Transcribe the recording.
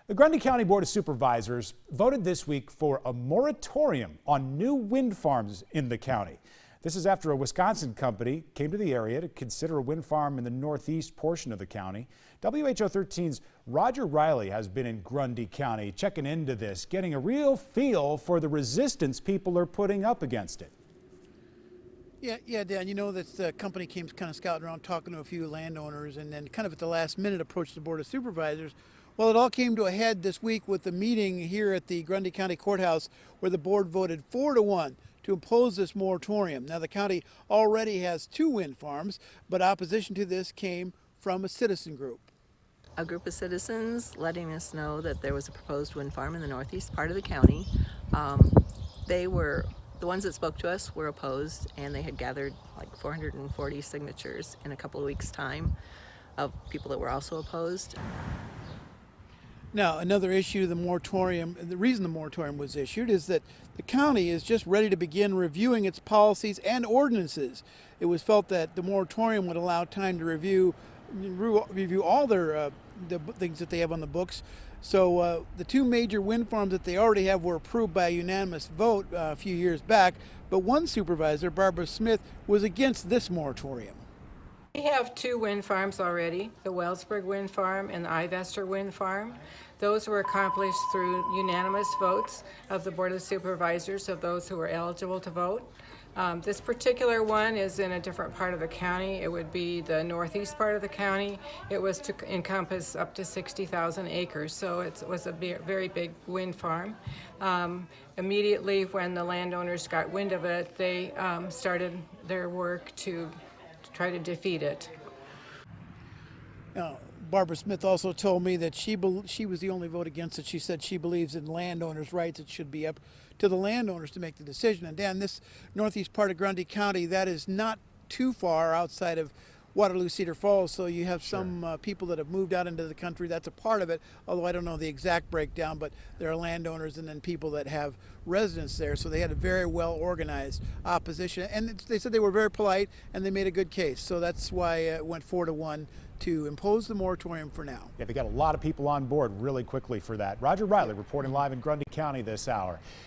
The Grundy County Board of Supervisors voted this week for a moratorium on new wind farms in the county. This is after a Wisconsin company came to the area to consider a wind farm in the northeast portion of the county. WHO 13's Roger Riley has been in Grundy County checking into this, getting a real feel for the resistance people are putting up against it. Yeah, Dan, you know that the company came kind of scouting around talking to a few landowners and then kind of at the last minute approached the Board of Supervisors. Well, it all came to a head this week with the meeting here at the Grundy County Courthouse where the board voted 4-1 to impose this moratorium. Now, the county already has 2 wind farms, but opposition to this came from a citizen group. A group of citizens letting us know that there was a proposed wind farm in the northeast part of the county. The ones that spoke to us were opposed, and they had gathered like 440 signatures in a couple of weeks' time of people that were also opposed. Now, another issue, the moratorium, the reason the moratorium was issued is that the county is just ready to begin reviewing its policies and ordinances. It was felt that the moratorium would allow time to review all their the things that they have on the books. So the 2 major wind farms that they already have were approved by a unanimous vote a few years back, but one supervisor, Barbara Smith, was against this moratorium. We have 2 wind farms already, the Wellsburg Wind Farm and the Ivester Wind Farm. Those were accomplished through unanimous votes of the Board of Supervisors of those who were eligible to vote. This particular one is in a different part of the county. It would be the northeast part of the county. It was to encompass up to 60,000 acres, so it was a very big wind farm. Immediately when the landowners got wind of it, they started their work to try to defeat it. Now, Barbara Smith also told me that she was the only vote against it. She said she believes in landowners' rights. It should be up to the landowners to make the decision. And Dan, this northeast part of Grundy County, that is not too far outside of Waterloo Cedar Falls, so you have some people that have moved out into the country. That's a part of it, although I don't know the exact breakdown, but there are landowners and then people that have residents there, so they had a very well organized opposition, and they said they were very polite and they made a good case, so that's why it went 4-1 to impose the moratorium for now. Yeah, they got a lot of people on board really quickly for that. Roger Riley reporting live in Grundy County this hour.